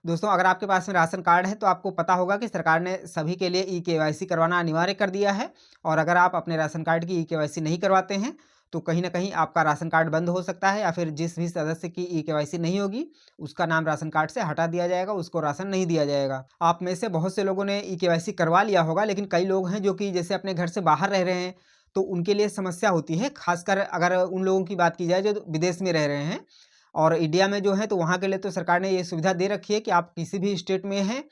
दोस्तों, अगर आपके पास में राशन कार्ड है तो आपको पता होगा कि सरकार ने सभी के लिए ई-केवाईसी करवाना अनिवार्य कर दिया है। और अगर आप अपने राशन कार्ड की ई-केवाईसी नहीं करवाते हैं तो कहीं न कहीं आपका राशन कार्ड बंद हो सकता है, या फिर जिस भी सदस्य की ई-केवाईसी नहीं होगी उसका नाम राशन कार्ड से हटा दिया जाएगा, उसको राशन नहीं दिया जाएगा। आप में से बहुत से लोगों ने ई-केवाईसी करवा लिया होगा, लेकिन कई लोग हैं जो कि जैसे अपने घर से बाहर रह रहे हैं, तो उनके लिए समस्या होती है। ख़ासकर अगर उन लोगों की बात की जाए जो विदेश में रह रहे हैं और इंडिया में जो है, तो वहाँ के लिए तो सरकार ने ये सुविधा दे रखी है कि आप किसी भी स्टेट में हैं,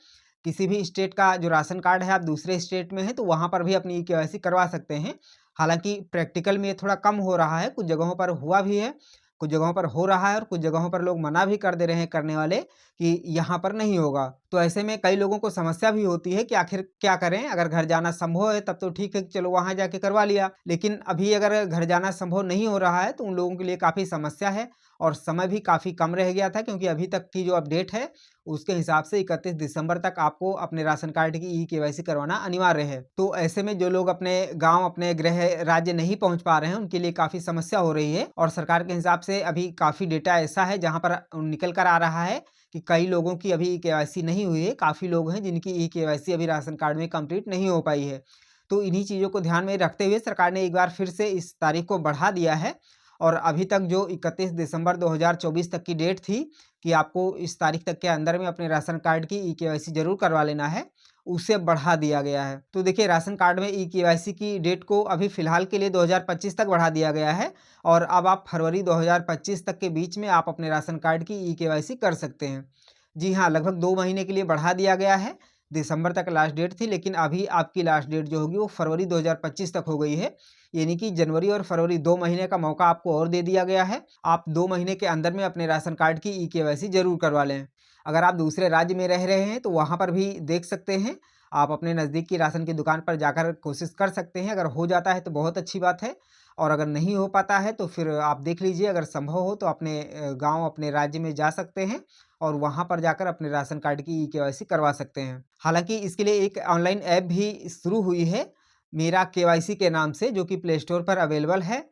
किसी भी स्टेट का जो राशन कार्ड है आप दूसरे स्टेट में हैं, तो वहाँ पर भी अपनी ई-केवाईसी करवा सकते हैं। हालाँकि प्रैक्टिकल में ये थोड़ा कम हो रहा है, कुछ जगहों पर हुआ भी है, कुछ जगहों पर हो रहा है और कुछ जगहों पर लोग मना भी कर दे रहे हैं करने वाले कि यहाँ पर नहीं होगा। तो ऐसे में कई लोगों को समस्या भी होती है कि आखिर क्या करें? अगर घर जाना संभव है तब तो ठीक है कि चलो वहाँ जाके करवा लिया। लेकिन अभी अगर घर जाना संभव नहीं हो रहा है तो उन लोगों के लिए काफ़ी समस्या है और समय भी काफ़ी कम रह गया था, क्योंकि अभी तक की जो अपडेट है उसके हिसाब से 31 दिसंबर तक आपको अपने राशन कार्ड की ई-केवाईसी करवाना अनिवार्य है। तो ऐसे में जो लोग अपने गाँव, अपने गृह राज्य नहीं पहुँच पा रहे हैं, उनके लिए काफ़ी समस्या हो रही है। और सरकार के हिसाब से अभी काफ़ी डेटा ऐसा है जहाँ पर निकल कर आ रहा है कि कई लोगों की अभी ई-केवाईसी नहीं हुई है। काफ़ी लोग हैं जिनकी ई-केवाईसी अभी राशन कार्ड में कंप्लीट नहीं हो पाई है। तो इन्हीं चीज़ों को ध्यान में रखते हुए सरकार ने एक बार फिर से इस तारीख को बढ़ा दिया है और अभी तक जो 31 दिसंबर 2024 तक की डेट थी कि आपको इस तारीख तक के अंदर में अपने राशन कार्ड की ई-केवाईसी ज़रूर करवा लेना है, उसे बढ़ा दिया गया है। तो देखिए, राशन कार्ड में ई-केवाईसी की डेट को अभी फ़िलहाल के लिए 2025 तक बढ़ा दिया गया है और अब आप फरवरी 2025 तक के बीच में आप अपने राशन कार्ड की ई-केवाईसी कर सकते हैं। जी हाँ, लगभग 2 महीने के लिए बढ़ा दिया गया है। दिसंबर तक लास्ट डेट थी, लेकिन अभी आपकी लास्ट डेट जो होगी वो फरवरी 2025 तक हो गई है। यानी कि जनवरी और फरवरी 2 महीने का मौका आपको और दे दिया गया है। आप 2 महीने के अंदर में अपने राशन कार्ड की ई-केवाईसी ज़रूर करवा लें। अगर आप दूसरे राज्य में रह रहे हैं तो वहाँ पर भी देख सकते हैं। आप अपने नज़दीक की राशन की दुकान पर जाकर कोशिश कर सकते हैं। अगर हो जाता है तो बहुत अच्छी बात है और अगर नहीं हो पाता है तो फिर आप देख लीजिए, अगर संभव हो तो अपने गाँव, अपने राज्य में जा सकते हैं और वहाँ पर जाकर अपने राशन कार्ड की ई-केवाईसी करवा सकते हैं। हालाँकि इसके लिए एक ऑनलाइन ऐप भी शुरू हुई है, मेरा केवाईसी के नाम से, जो कि प्ले स्टोर पर अवेलेबल है।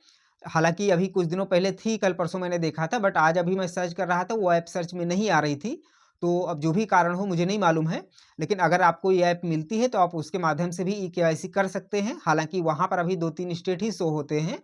हालाँकि अभी कुछ दिनों पहले थी, कल-परसों मैंने देखा था, बट आज अभी मैं सर्च कर रहा था, वो ऐप सर्च में नहीं आ रही थी। तो अब जो भी कारण हो मुझे नहीं मालूम है, लेकिन अगर आपको ये ऐप मिलती है तो आप उसके माध्यम से भी ई-केवाईसी कर सकते हैं। हालाँकि वहाँ पर अभी 2-3 स्टेट ही शो होते हैं,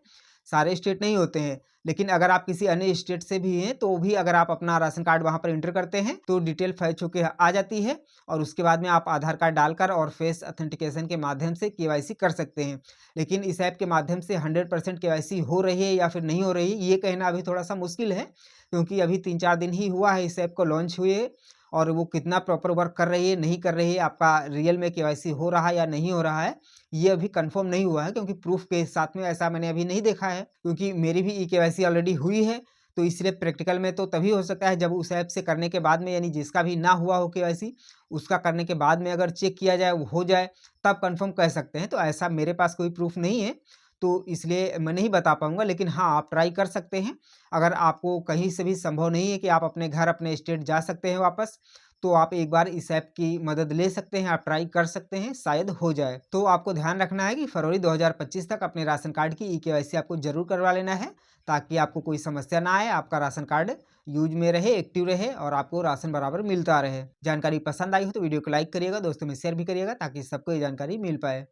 सारे स्टेट नहीं होते हैं। लेकिन अगर आप किसी अन्य स्टेट से भी हैं, तो भी अगर आप अपना राशन कार्ड वहाँ पर एंटर करते हैं, तो डिटेल फैच होके आ जाती है और उसके बाद में आप आधार कार्ड डालकर और फेस ऑथेंटिकेशन के माध्यम से केवाईसी कर सकते हैं। लेकिन इस ऐप के माध्यम से 100% केवाईसी हो रही है या फिर नहीं हो रही है, ये कहना अभी थोड़ा-सा मुश्किल है, क्योंकि अभी 3-4 दिन ही हुआ है इस ऐप को लॉन्च हुए और वो कितना प्रॉपर वर्क कर रही है, नहीं कर रही है, आपका रियल में केवाईसी हो रहा है या नहीं हो रहा है, ये अभी कन्फर्म नहीं हुआ है, क्योंकि प्रूफ़ के साथ में ऐसा मैंने अभी नहीं देखा है, क्योंकि मेरी भी ई-केवाईसी ऑलरेडी हुई है। तो इसलिए प्रैक्टिकल में तो तभी हो सकता है जब उस ऐप से करने के बाद में, यानी जिसका भी ना हुआ हो केवाईसी, उसका करने के बाद में अगर चेक किया जाए, वो हो जाए, तब कन्फर्म कह सकते हैं। तो ऐसा मेरे पास कोई प्रूफ़ नहीं है, तो इसलिए मैं नहीं बता पाऊँगा, लेकिन हाँ, आप ट्राई कर सकते हैं। अगर आपको कहीं से भी संभव नहीं है कि आप अपने घर, अपने स्टेट जा सकते हैं वापस, तो आप एक बार इस ऐप की मदद ले सकते हैं, आप ट्राई कर सकते हैं, शायद हो जाए। तो आपको ध्यान रखना है कि फरवरी 2025 तक अपने राशन कार्ड की ई-केवाईसी आपको ज़रूर करवा लेना है, ताकि आपको कोई समस्या ना आए, आपका राशन कार्ड यूज़ में रहे, एक्टिव रहे और आपको राशन बराबर मिलता रहे। जानकारी पसंद आई हो तो वीडियो को लाइक करिएगा, दोस्तों में शेयर भी करिएगा ताकि सबको ये जानकारी मिल पाए।